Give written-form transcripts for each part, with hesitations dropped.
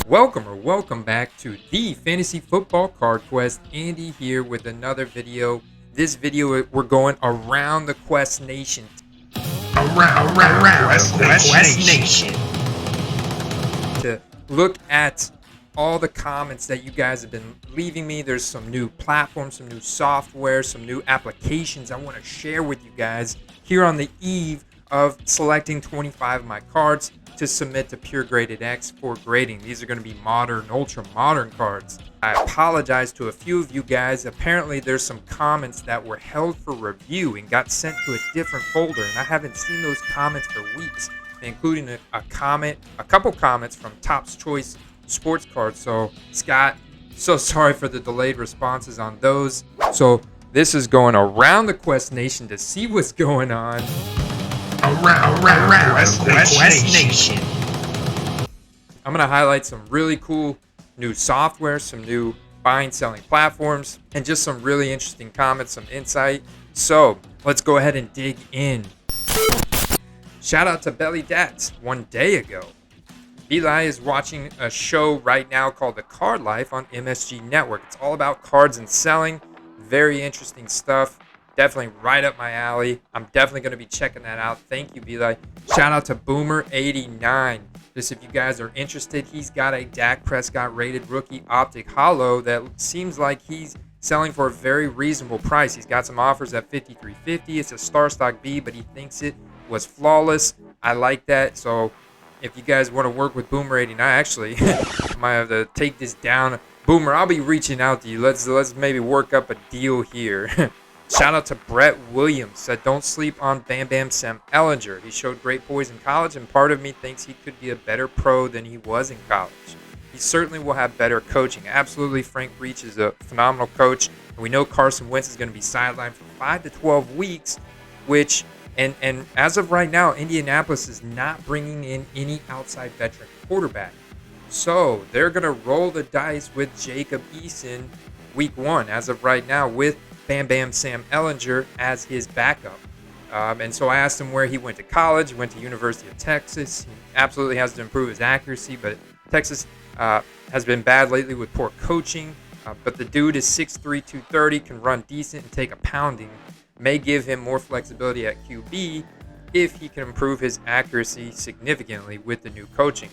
Welcome back to the Fantasy Football Card Quest. Andy here with another video. This video, we're going around the Quest Nation. Around the Quest Nation. To look at all the comments that you guys have been leaving me. There's some new platforms, some new software, some new applications I want to share with you guys here on the eve of selecting 25 of my cards to submit to puregradedx for grading. These are going to be modern, ultra modern cards. I apologize to a few of you guys. Apparently there's some comments that were held for review and got sent to a different folder, and I haven't seen those comments for weeks, including a couple comments from Topps Choice Sports Cards. So Scott, so sorry for the delayed responses on those. So this is going around the Quest Nation to see what's going on. Around the Quest Nation. I'm going to highlight some really cool new software, some new buying, selling platforms, and just some really interesting comments, some insight. So let's go ahead and dig in. Shout out to Belly Dats 1 day ago. Eli is watching a show right now called The Card Life on MSG Network. It's all about cards and selling. Very interesting stuff. Definitely right up my alley. I'm definitely going to be checking that out. Thank you, Eli. Shout out to Boomer89. Just if you guys are interested, he's got a Dak Prescott rated rookie optic holo that seems like he's selling for a very reasonable price. He's got some offers at $53.50. It's a star stock B, but he thinks it was flawless. I like that. So if you guys want to work with Boomer89, actually, I might have to take this down. Boomer, I'll be reaching out to you. Let's maybe work up a deal here. Shout out to Brett Williams. Said, don't sleep on Bam Bam Sam Ellinger. He showed great poise in college, and part of me thinks he could be a better pro than he was in college. He certainly will have better coaching. Absolutely, Frank Reich is a phenomenal coach, and we know Carson Wentz is going to be sidelined for 5 to 12 weeks, which, and as of right now, Indianapolis is not bringing in any outside veteran quarterback. So they're going to roll the dice with Jacob Eason week 1, as of right now, with Bam Bam Sam Ellinger as his backup. And so I asked him where he went to college. He went to University of Texas. He absolutely has to improve his accuracy, but Texas has been bad lately with poor coaching. But the dude is 6'3", 230, can run decent and take a pounding. May give him more flexibility at QB if he can improve his accuracy significantly with the new coaching.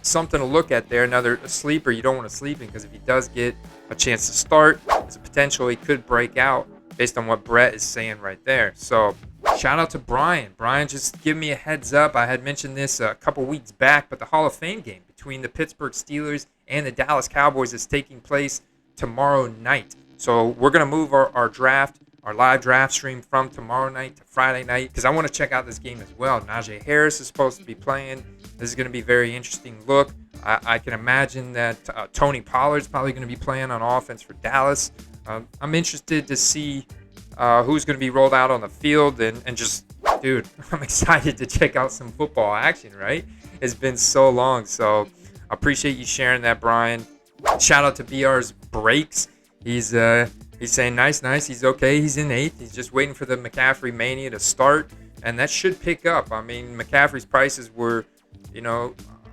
Something to look at there. Another sleeper you don't want to sleep in, because if he does get a chance to start, there's a potential he could break out based on what Brett is saying right there. So shout out to Brian. Brian just give me a heads up. I had mentioned this a couple weeks back, but the Hall of Fame game between the Pittsburgh Steelers and the Dallas Cowboys is taking place tomorrow night. So we're going to move our draft, our live draft stream, from tomorrow night to Friday night, because I want to check out this game as well. Najee Harris is supposed to be playing. This is going to be a very interesting look. I can imagine that Tony Pollard's probably going to be playing on offense for Dallas. I'm interested to see who's going to be rolled out on the field, and just, dude, I'm excited to check out some football action, right? It's been so long, so I appreciate you sharing that, Brian. Shout out to BR's Breaks. He's saying nice. He's okay. He's in 8th. He's just waiting for the McCaffrey mania to start, and that should pick up. I mean, McCaffrey's prices were,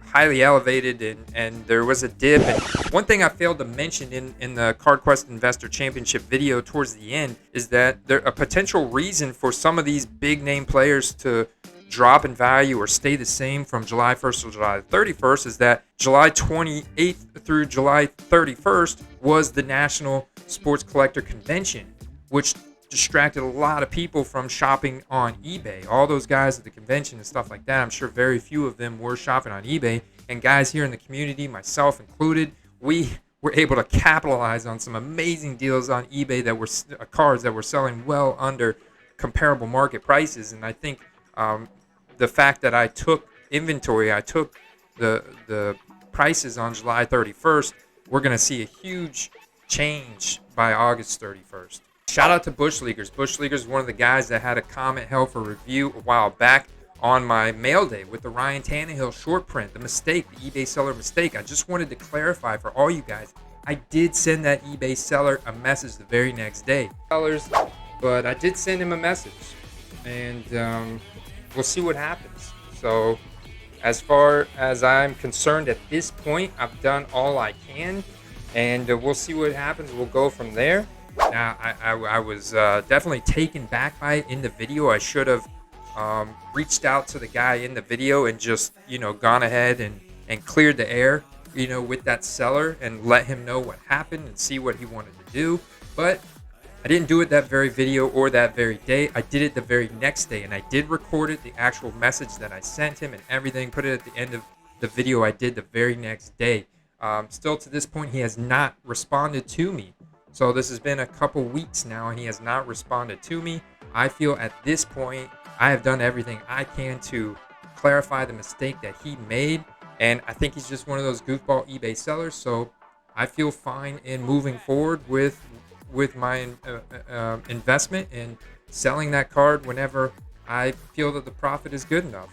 highly elevated, and there was a dip. And one thing I failed to mention in the CardQuest Investor Championship video towards the end is that a potential reason for some of these big name players to drop in value or stay the same from July 1st to July 31st is that July 28th through July 31st was the National Sports Collector Convention, which distracted a lot of people from shopping on eBay. All those guys at the convention and stuff like that, I'm sure very few of them were shopping on eBay. And guys here in the community, myself included, we were able to capitalize on some amazing deals on eBay that were cards that were selling well under comparable market prices. And I think the fact that I took inventory, I took the prices on July 31st, we're going to see a huge change by August 31st. Shout out to Bush Leaguers. Bush Leaguers is one of the guys that had a comment held for review a while back on my mail day with the Ryan Tannehill short print, the mistake, the eBay seller mistake. I just wanted to clarify for all you guys, I did send that eBay seller a message the very next day. But I did send him a message, and we'll see what happens. So as far as I'm concerned at this point, I've done all I can, and we'll see what happens. We'll go from there. Now, I was definitely taken back by it in the video. I should have reached out to the guy in the video and just, gone ahead and cleared the air, with that seller and let him know what happened and see what he wanted to do. But I didn't do it that very video or that very day. I did it the very next day, and I did record it, the actual message that I sent him and everything, put it at the end of the video I did the very next day. Still to this point, he has not responded to me. So this has been a couple weeks now, and he has not responded to me. I feel at this point, I have done everything I can to clarify the mistake that he made, and I think he's just one of those goofball eBay sellers. So I feel fine in moving forward with my investment and selling that card whenever I feel that the profit is good enough.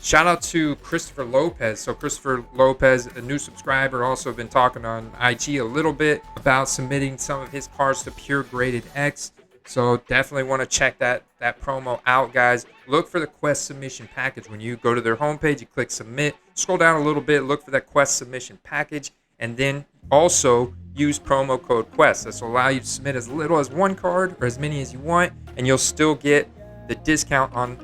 Shout out to Christopher Lopez. So Christopher Lopez, a new subscriber, also been talking on IG a little bit about submitting some of his cards to puregradedx. So definitely want to check that promo out, guys. Look for the quest submission package. When you go to their homepage, you click submit, scroll down a little bit, look for that quest submission package, and then also use promo code quest. This will allow you to submit as little as one card or as many as you want, and you'll still get the discount on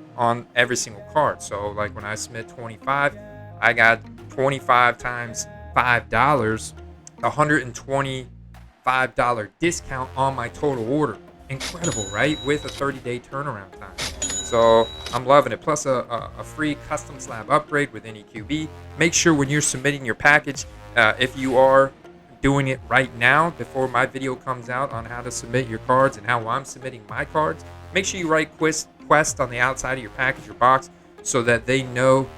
every single card. So like when I submit 25, I got 25 times $5, $125 discount on my total order. Incredible, right? With a 30-day turnaround time. So I'm loving it. Plus a free custom slab upgrade with any QB. Make sure when you're submitting your package, if you are doing it right now before my video comes out on how to submit your cards and how I'm submitting my cards, make sure you write quest on the outside of your package or box so that they know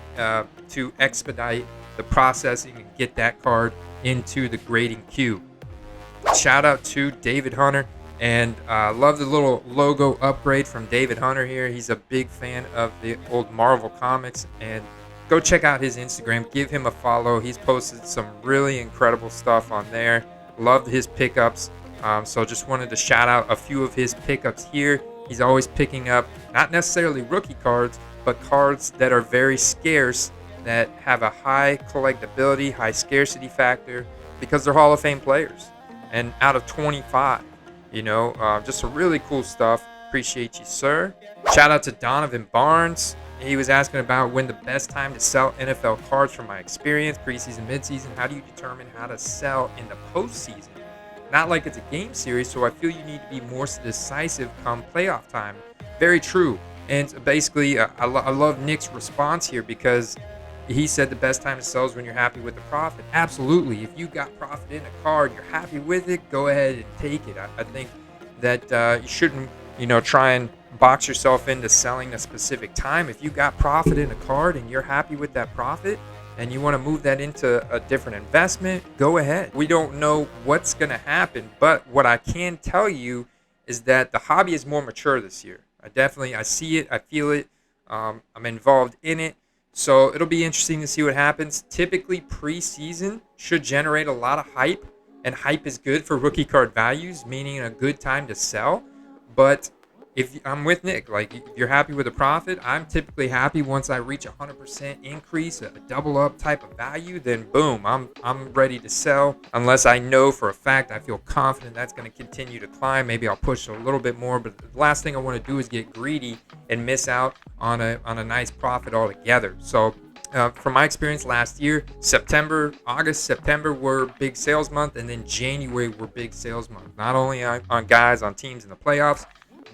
to expedite the processing and get that card into the grading queue. Shout out to David Hunter, and love the little logo upgrade from David Hunter here. He's a big fan of the old Marvel comics, and go check out his Instagram. Give him a follow. He's posted some really incredible stuff on there. Loved his pickups. So just wanted to shout out a few of his pickups here. He's always picking up not necessarily rookie cards, but cards that are very scarce, that have a high collectability, high scarcity factor, because they're Hall of Fame players. And out of 25, just some really cool stuff. Appreciate you, sir. Shout out to Donovan Barnes. He was asking about when the best time to sell NFL cards from my experience, preseason, midseason. How do you determine how to sell in the postseason? Not like it's a game series, so I feel you need to be more decisive come playoff time. Very true. And basically, I love Nick's response here, because he said the best time to sell is when you're happy with the profit. Absolutely. If you got profit in a card, you're happy with it, go ahead and take it. I think that you shouldn't, try and box yourself into selling a specific time. If you got profit in a card and you're happy with that profit and you want to move that into a different investment, go ahead. We don't know what's going to happen, but what I can tell you is that the hobby is more mature this year. I see it, I feel it, I'm involved in it. So it'll be interesting to see what happens. Typically, preseason should generate a lot of hype, and hype is good for rookie card values, meaning a good time to sell. But if I'm with Nick, like, if you're happy with the profit, I'm typically happy once I reach 100% increase, a double up type of value, then boom, I'm ready to sell. Unless I know for a fact, I feel confident that's going to continue to climb. Maybe I'll push a little bit more, but the last thing I want to do is get greedy and miss out on a nice profit altogether. So from my experience last year, August, September were big sales month, and then January were big sales month. Not only on guys on teams in the playoffs,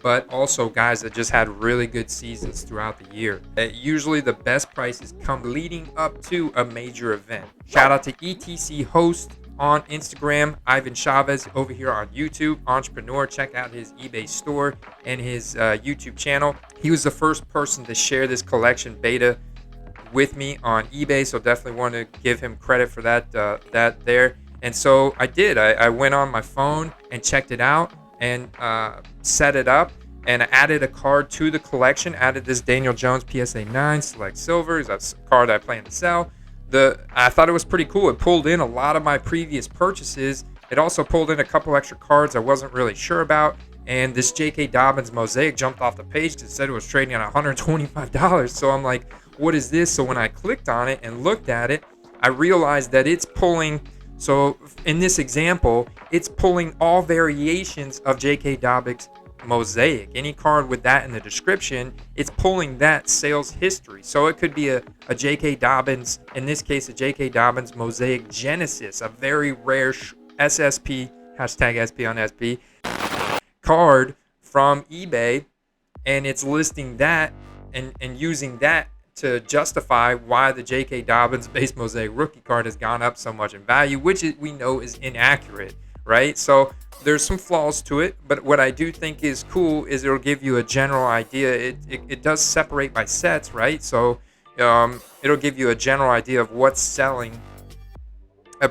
but also guys that just had really good seasons throughout the year. Usually the best prices come leading up to a major event. Shout out to ETC Host on Instagram, Ivan Chavez over here on YouTube, entrepreneur. Check out his eBay store and his YouTube channel. He was the first person to share this collection beta with me on eBay, so definitely want to give him credit for that there. And so I did. I went on my phone and checked it out and set it up, and I added a card to the collection. Added this Daniel Jones PSA 9 Select Silver. That's a card I plan to sell. I thought it was pretty cool. It pulled in a lot of my previous purchases. It also pulled in a couple extra cards I wasn't really sure about. And this J.K. Dobbins Mosaic jumped off the page because it said it was trading at $125. So I'm like, what is this? So when I clicked on it and looked at it, I realized that it's pulling. So in this example, it's pulling all variations of J.K. Dobbins Mosaic. Any card with that in the description, it's pulling that sales history. So it could be a J.K. Dobbins, in this case, a J.K. Dobbins Mosaic Genesis, a very rare SSP, hashtag SP on SP, card from eBay, and it's listing that and using that to justify why the J.K. Dobbins base Mosaic rookie card has gone up so much in value, which we know is inaccurate, right? So there's some flaws to it, but what I do think is cool is it'll give you a general idea. It does separate by sets, right? So it'll give you a general idea of what's selling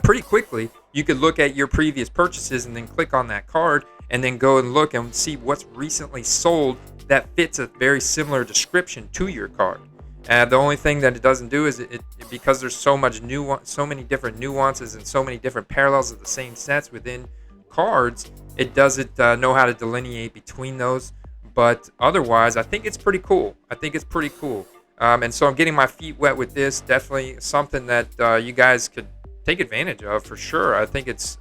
pretty quickly. You could look at your previous purchases and then click on that card and then go and look and see what's recently sold that fits a very similar description to your card. The only thing that it doesn't do is it because there's so many different nuances and so many different parallels of the same sets within cards, it doesn't know how to delineate between those. But otherwise, I think it's pretty cool. And so I'm getting my feet wet with this. Definitely something that you guys could take advantage of for sure. I think it's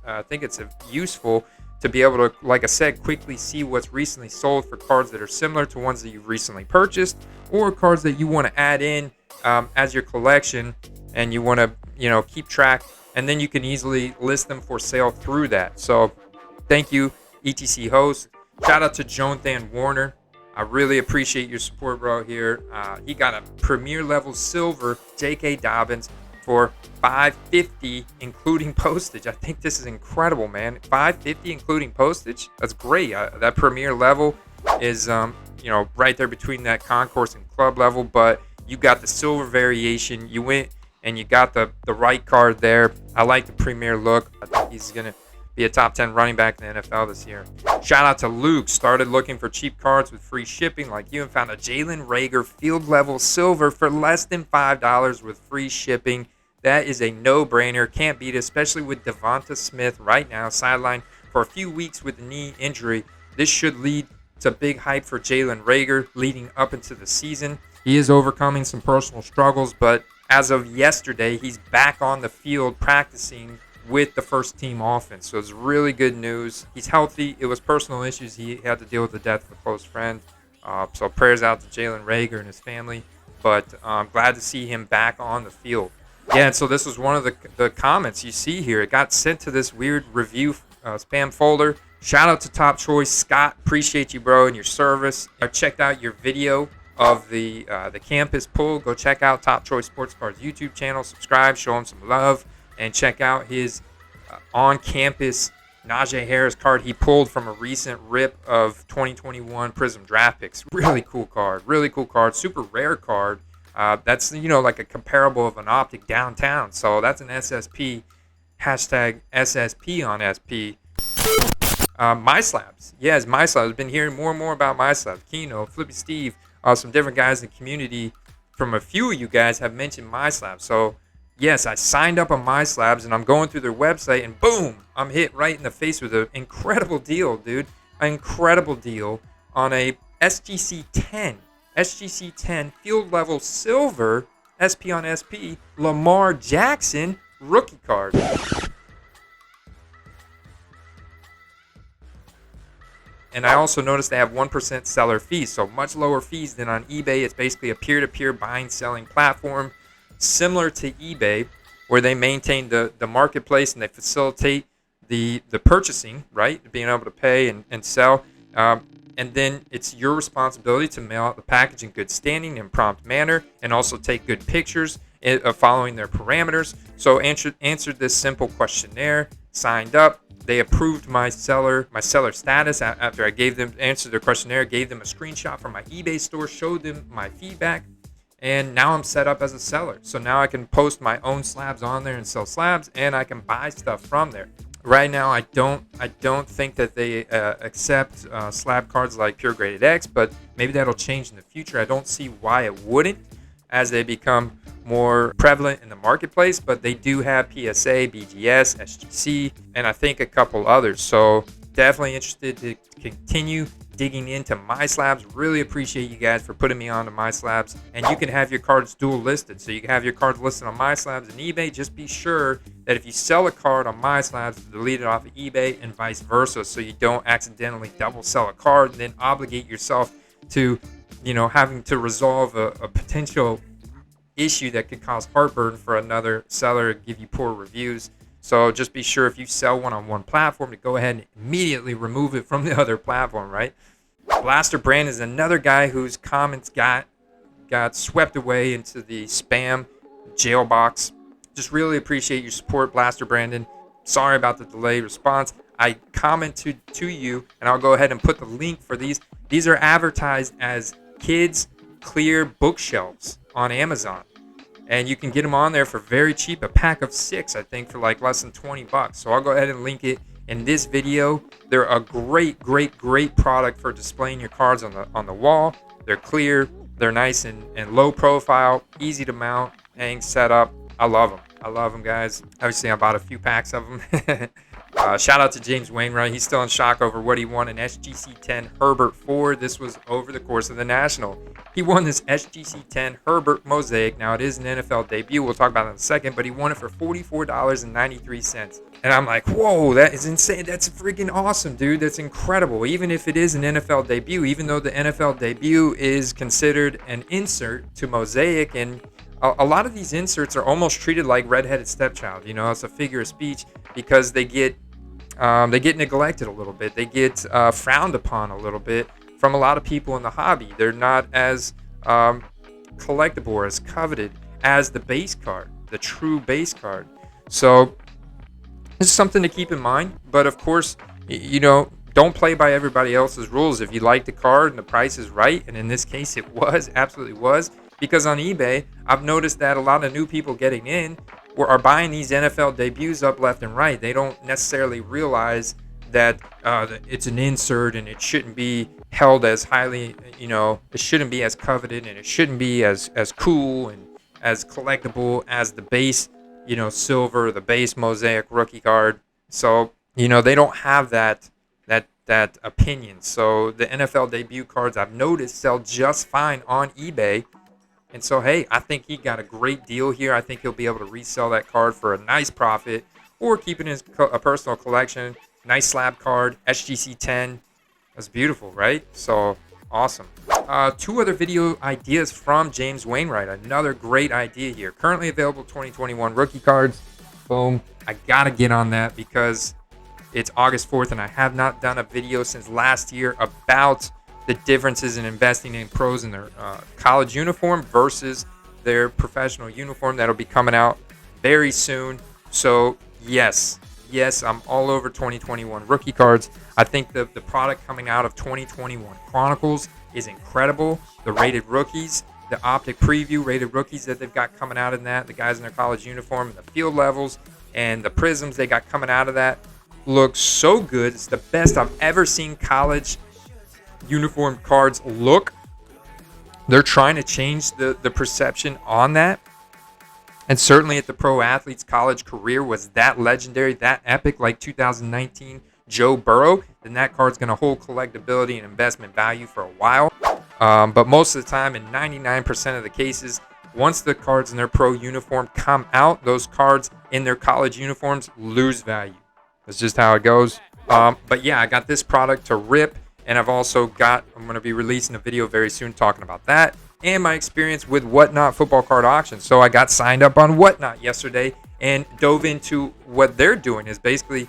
useful to be able to, like I said, quickly see what's recently sold for cards that are similar to ones that you've recently purchased, or cards that you want to add in as your collection, and you want to keep track, and then you can easily list them for sale through that. So thank you, ETC host. Shout out to Jonathan Warner. I really appreciate your support, bro, here. He got a premier level silver J.K. Dobbins for $550 including postage. I think this is incredible, man. $550 including postage. That's great. That premier level is right there between that concourse and club level, but you got the silver variation. You went and you got the right card there. I like the premier look. I think he's gonna be a top 10 running back in the NFL this year. Shout out to Luke. Started looking for cheap cards with free shipping like you and found a Jalen Reagor field level silver for less than $5 with free shipping. That is a no-brainer. Can't beat it, especially with Devonta Smith right now sidelined for a few weeks with a knee injury. This should lead to big hype for Jalen Reagor leading up into the season. He is overcoming some personal struggles, but as of yesterday, he's back on the field practicing with the first team offense. So it's really good news. He's healthy. It was personal issues. He had to deal with the death of a close friend. So prayers out to Jalen Reagor and his family. But I'm glad to see him back on the field. Yeah, and so this was one of the comments you see here. It got sent to this weird review spam folder. Shout out to Top Choice. Scott, appreciate you, bro, and your service. I checked out your video of the campus pull. Go check out Top Choice Sports Cards YouTube channel. Subscribe, show him some love, and check out his on-campus Najee Harris card he pulled from a recent rip of 2021 Prism Draft Picks. Really cool card. Super rare card. That's, like a comparable of an optic downtown. So that's an SSP, hashtag SSP on SP. Myslabs. Yes, Myslabs. I've been hearing more and more about Myslabs. Keno, Flippy Steve, some different guys in the community from a few of you guys have mentioned Myslabs. So, yes, I signed up on Myslabs, and I'm going through their website, and boom, I'm hit right in the face with an incredible deal, dude. An incredible deal on a SGC 10 field level silver SP on SP Lamar Jackson rookie card. And I also noticed they have 1% seller fees, so much lower fees than on eBay. It's basically a peer-to-peer buying selling platform similar to eBay, where they maintain the marketplace and they facilitate the purchasing, right? Being able to pay and sell. And then it's your responsibility to mail out the package in good standing and prompt manner, and also take good pictures following their parameters. So answered this simple questionnaire, signed up. They approved my seller status after I answered their questionnaire, gave them a screenshot from my eBay store, showed them my feedback, and now I'm set up as a seller. So now I can post my own slabs on there and sell slabs, and I can buy stuff from there. Right now, I don't think that they accept slab cards like puregradedx, but maybe that'll change in the future. I don't see why it wouldn't as they become more prevalent in the marketplace, but they do have PSA, BGS, SGC, and I think a couple others. So definitely interested to continue digging into Myslabs. Really appreciate you guys for putting me on to Myslabs. And you can have your cards dual listed. So you can have your cards listed on Myslabs and eBay. Just be sure that if you sell a card on Myslabs, delete it off of eBay and vice versa, so you don't accidentally double sell a card and then obligate yourself to, having to resolve a potential issue that could cause heartburn for another seller, give you poor reviews. So just be sure if you sell one on one platform to go ahead and immediately remove it from the other platform, right? Blaster Brand is another guy whose comments got swept away into the spam jail box. Just really appreciate your support, Blaster Brandon. Sorry about the delayed response. I commented to you, and I'll go ahead and put the link for these. These are advertised as kids' clear bookshelves on Amazon. And you can get them on there for very cheap, a pack of 6, I think, for like less than $20. So I'll go ahead and link it in this video. They're a great product for displaying your cards on the wall. They're clear, they're nice and low profile, easy to mount, hang, set up. I love them, guys. Obviously, I bought a few packs of them. Shout out to James Wainwright. He's still in shock over what he won in SGC 10 Herbert 4. This was over the course of the National. He won this SGC 10 Herbert Mosaic. Now, it is an NFL debut. We'll talk about it in a second, but he won it for $44.93. And I'm like, whoa, that is insane. That's freaking awesome, dude. That's incredible. Even if it is an NFL debut, even though the NFL debut is considered an insert to Mosaic, and a lot of these inserts are almost treated like redheaded stepchild. It's a figure of speech because they get neglected a little bit. They get frowned upon a little bit from a lot of people in the hobby. They're not as collectible or as coveted as the base card, the true base card. So it's something to keep in mind. But of course, don't play by everybody else's rules. If you like the card and the price is right, and in this case it absolutely was, because on eBay, I've noticed that a lot of new people getting in are buying these NFL debuts up left and right. They don't necessarily realize that it's an insert and it shouldn't be held as highly, it shouldn't be as coveted and it shouldn't be as cool and as collectible as the base, silver, the base Mosaic rookie card. So, they don't have that opinion. So the NFL debut cards I've noticed sell just fine on eBay. And so, hey, I think he got a great deal here. I think he'll be able to resell that card for a nice profit or keep it in a personal collection. Nice slab card, SGC 10. That's beautiful, right? So, awesome. 2 other video ideas from James Wainwright. Another great idea here. Currently available 2021 rookie cards. Boom. I got to get on that because it's August 4th and I have not done a video since last year about the differences in investing in pros in their college uniform versus their professional uniform. That'll be coming out very soon. So yes, I'm all over 2021 rookie cards. I think the product coming out of 2021 Chronicles is incredible. The rated rookies, the optic preview rated rookies that they've got coming out in that, the guys in their college uniform, and the field levels, and the prisms they got coming out of that look so good. It's the best I've ever seen college uniform cards look. They're trying to change the perception on that, and certainly at the pro athlete's college career was that legendary, that epic, like 2019 Joe Burrow, then that card's going to hold collectability and investment value for a while. But most of the time, in 99% of the cases, once the cards in their pro uniform come out, those cards in their college uniforms lose value. That's just how it goes. But yeah, I got this product to rip. And I'm going to be releasing a video very soon talking about that and my experience with Whatnot football card auctions. So I got signed up on Whatnot yesterday and dove into what they're doing is basically,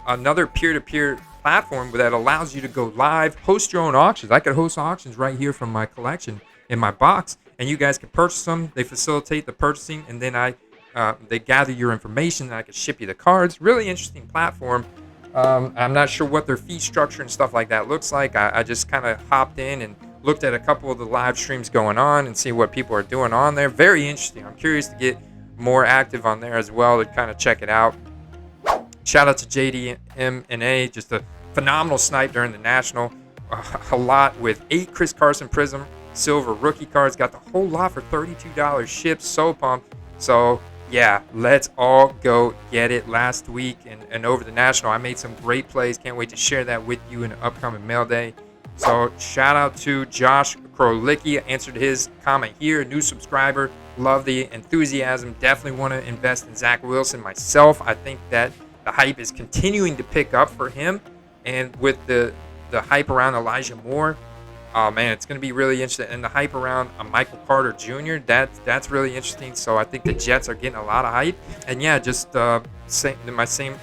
another peer-to-peer platform that allows you to go live, host your own auctions. I could host auctions right here from my collection in my box, and you guys can purchase them. They facilitate the purchasing, and then they gather your information, and I can ship you the cards. Really interesting platform. I'm not sure what their fee structure and stuff like that looks like. I just kind of hopped in and looked at a couple of the live streams going on and see what people are doing on there. Very interesting. I'm curious to get more active on there as well to kind of check it out. Shout out to JDM&A, just a phenomenal snipe during the National. A lot with 8 Chris Carson Prism silver rookie cards. Got the whole lot for $32 shipped. So pumped. So yeah, let's all go get it. Last week and over the National, I made some great plays. Can't wait to share that with you in an upcoming mail day. So shout out to Josh Krolicki. Answered his comment here. New subscriber. Love the enthusiasm. Definitely want to invest in Zach Wilson myself. I think that the hype is continuing to pick up for him. And with the hype around Elijah Moore, oh man, it's going to be really interesting. And the hype around Michael Carter Jr., that's really interesting. So I think the Jets are getting a lot of hype. And yeah, just that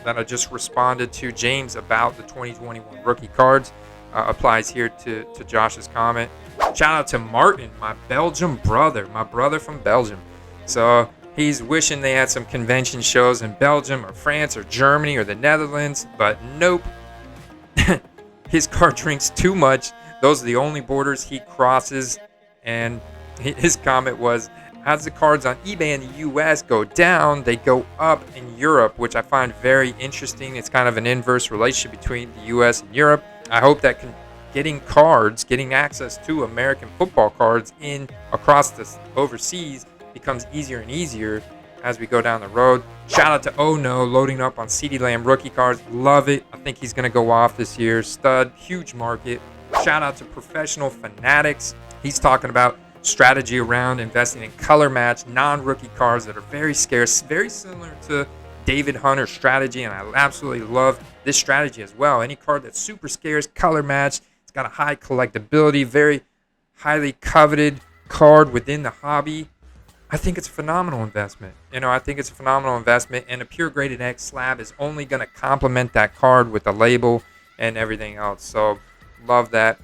I just responded to James about the 2021 rookie cards applies here to Josh's comment. Shout out to Martin, my Belgium brother, my brother from Belgium. So he's wishing they had some convention shows in Belgium or France or Germany or the Netherlands, but nope. His car drinks too much. Those are the only borders he crosses. And his comment was, as the cards on eBay in the US go down, they go up in Europe, which I find very interesting. It's kind of an inverse relationship between the US and Europe. I hope that getting access to American football cards across the overseas becomes easier and easier as we go down the road. Shout out to Oh No, loading up on CeeDee Lamb rookie cards. Love it. I think he's going to go off this year. Stud, huge market. Shout out to Professional Fanatics. He's talking about strategy around investing in color match non-rookie cards that are very scarce, very similar to David Hunter's strategy, and I absolutely love this strategy as well. Any card that's super scarce, color match, it's got a high collectability, very highly coveted card within the hobby. I think it's a phenomenal investment. I think it's a phenomenal investment, and a Pure Graded X slab is only going to complement that card with the label and everything else. So love that.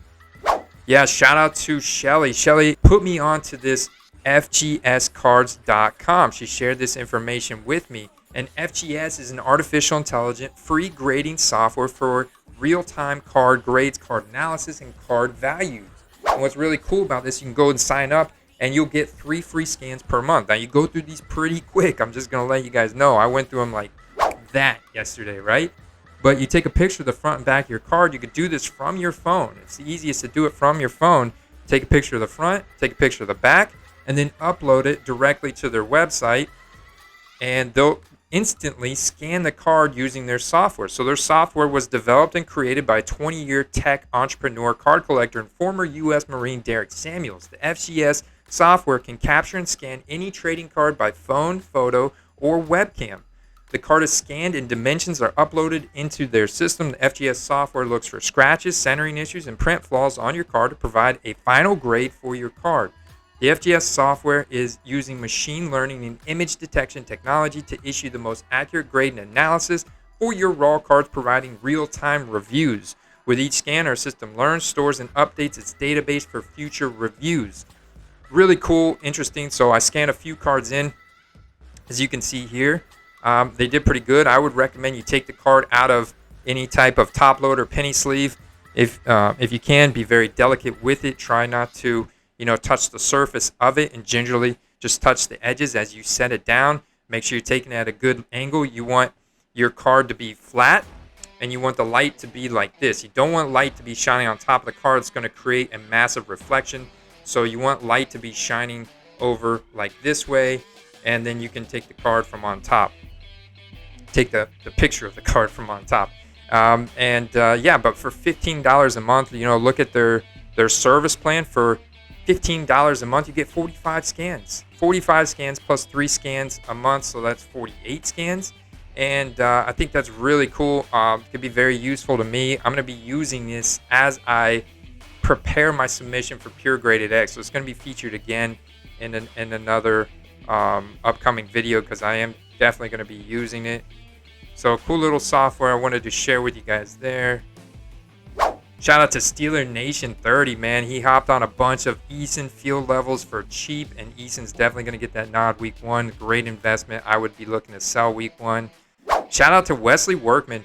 Yeah, shout out to Shelly. Shelly put me onto this FGScards.com. She shared this information with me. And FGS is an artificial intelligent free grading software for real-time card grades, card analysis, and card values. And what's really cool about this, you can go and sign up and you'll get 3 free scans per month. Now, you go through these pretty quick. I'm just going to let you guys know. I went through them like that yesterday, right? But you take a picture of the front and back of your card. You could do this from your phone. It's the easiest to do it from your phone. Take a picture of the front, take a picture of the back, and then upload it directly to their website. And they'll instantly scan the card using their software. So their software was developed and created by 20-year tech entrepreneur, card collector, and former U.S. Marine Derek Samuels. The FGS software can capture and scan any trading card by phone, photo, or webcam. The card is scanned and dimensions are uploaded into their system. The FGS software looks for scratches, centering issues, and print flaws on your card to provide a final grade for your card. The FGS software is using machine learning and image detection technology to issue the most accurate grade and analysis for your raw cards, providing real-time reviews. With each scan, our system learns, stores, and updates its database for future reviews. Really cool, interesting. So I scanned a few cards in, as you can see here. They did pretty good. I would recommend you take the card out of any type of top load or penny sleeve. If you can, be very delicate with it. Try not to touch the surface of it, and gingerly just touch the edges as you set it down. Make sure you're taking it at a good angle. You want your card to be flat, and you want the light to be like this. You don't want light to be shining on top of the card. It's going to create a massive reflection. So you want light to be shining over like this way, and then you can take the card from on top. Take the picture of the card from on top. But for $15 a month, look at their service plan. For $15 a month, you get 45 scans. 45 scans plus 3 scans a month, so that's 48 scans. And I think that's really cool. Could be very useful to me. I'm going to be using this as I prepare my submission for Pure Graded X. So it's going to be featured again in another upcoming video, because I am definitely going to be using it. So cool little software I wanted to share with you guys there. Shout out to Steeler Nation 30, man. He hopped on a bunch of Eason field levels for cheap, and Eason's definitely going to get that nod week 1. Great investment. I would be looking to sell week 1. Shout out to Wesley Workman.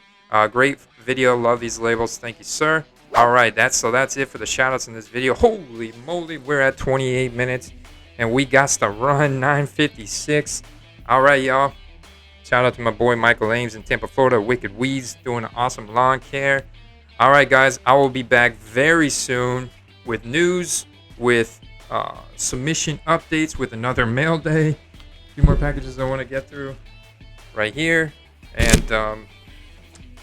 Great video. Love these labels. Thank you, sir. All right, that's it for the shout outs in this video. Holy moly, we're at 28 minutes, and we got to run 9:56. All right, y'all. Shout out to my boy Michael Ames in Tampa, Florida. Wicked Weeds doing an awesome lawn care. All right, guys, I will be back very soon with news, with submission updates, with another mail day. A few more packages I want to get through right here. And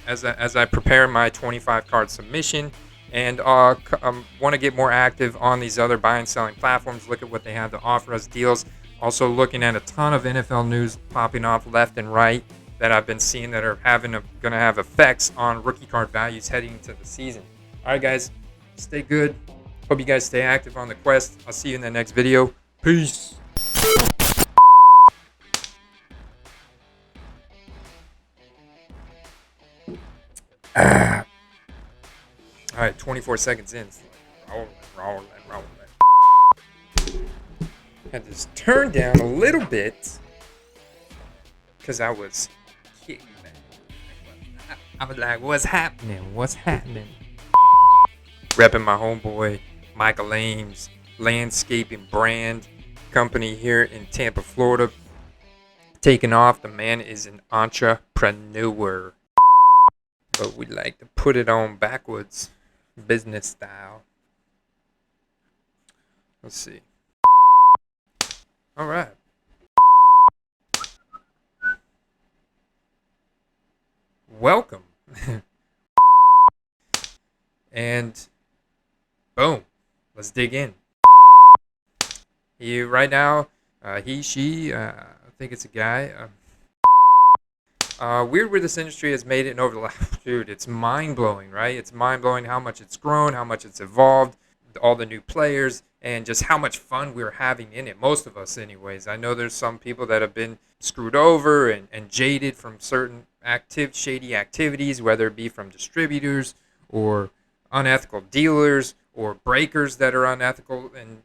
as I prepare my 25 card submission, And want to get more active on these other buying and selling platforms. Look at what they have to offer us deals. Also looking at a ton of NFL news popping off left and right that I've been seeing that are going to have effects on rookie card values heading into the season. All right, guys, stay good. Hope you guys stay active on the quest. I'll see you in the next video. Peace. All right, 24 seconds in. Rolling. Had this turned down a little bit because I was kidding. I was like, what's happening? Repping my homeboy Michael Ames landscaping brand company here in Tampa, Florida. Taking off. The man is an entrepreneur. But we like to put it on backwards, business style. Let's see. All right. Welcome. And boom. Let's dig in. Right now, she, I think it's a guy. Weird where this industry has made it and over the last, dude, it's mind-blowing, right? It's mind-blowing how much it's grown, how much it's evolved, all the new players, and just how much fun we're having in it. Most of us, anyways. I know there's some people that have been screwed over and jaded from certain shady activities, whether it be from distributors or unethical dealers or breakers that are unethical. And,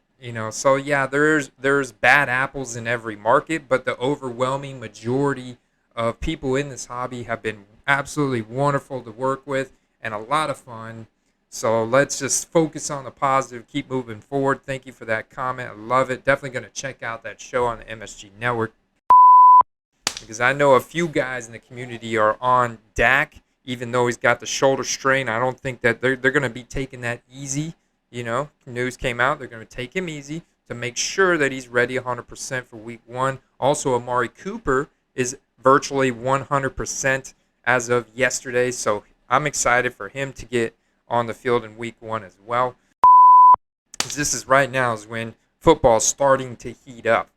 so yeah, there's bad apples in every market, but the overwhelming majority of people in this hobby have been absolutely wonderful to work with and a lot of fun. So let's just focus on the positive, keep moving forward. Thank you for that comment. I love it. Definitely going to check out that show on the MSG Network because I know a few guys in the community are on Dak, even though he's got the shoulder strain. I don't think that they're going to be taking that easy. News came out. They're going to take him easy to make sure that he's ready 100% for week 1. Also, Amari Cooper is virtually 100% as of yesterday. So I'm excited for him to get on the field in week 1 as well. This is right now is when football's starting to heat up.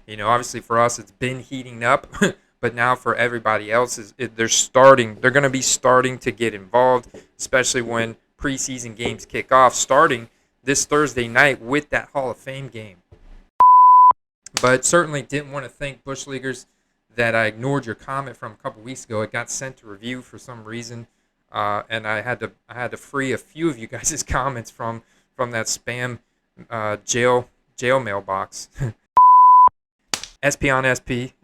Obviously for us it's been heating up, but now for everybody else they're going to be starting to get involved, especially when preseason games kick off, starting this Thursday night with that Hall of Fame game. But certainly didn't want to thank Bush Leaguers that I ignored your comment from a couple weeks ago. It got sent to review for some reason. And I had to free a few of you guys' comments from that spam jail mailbox. SP on SP.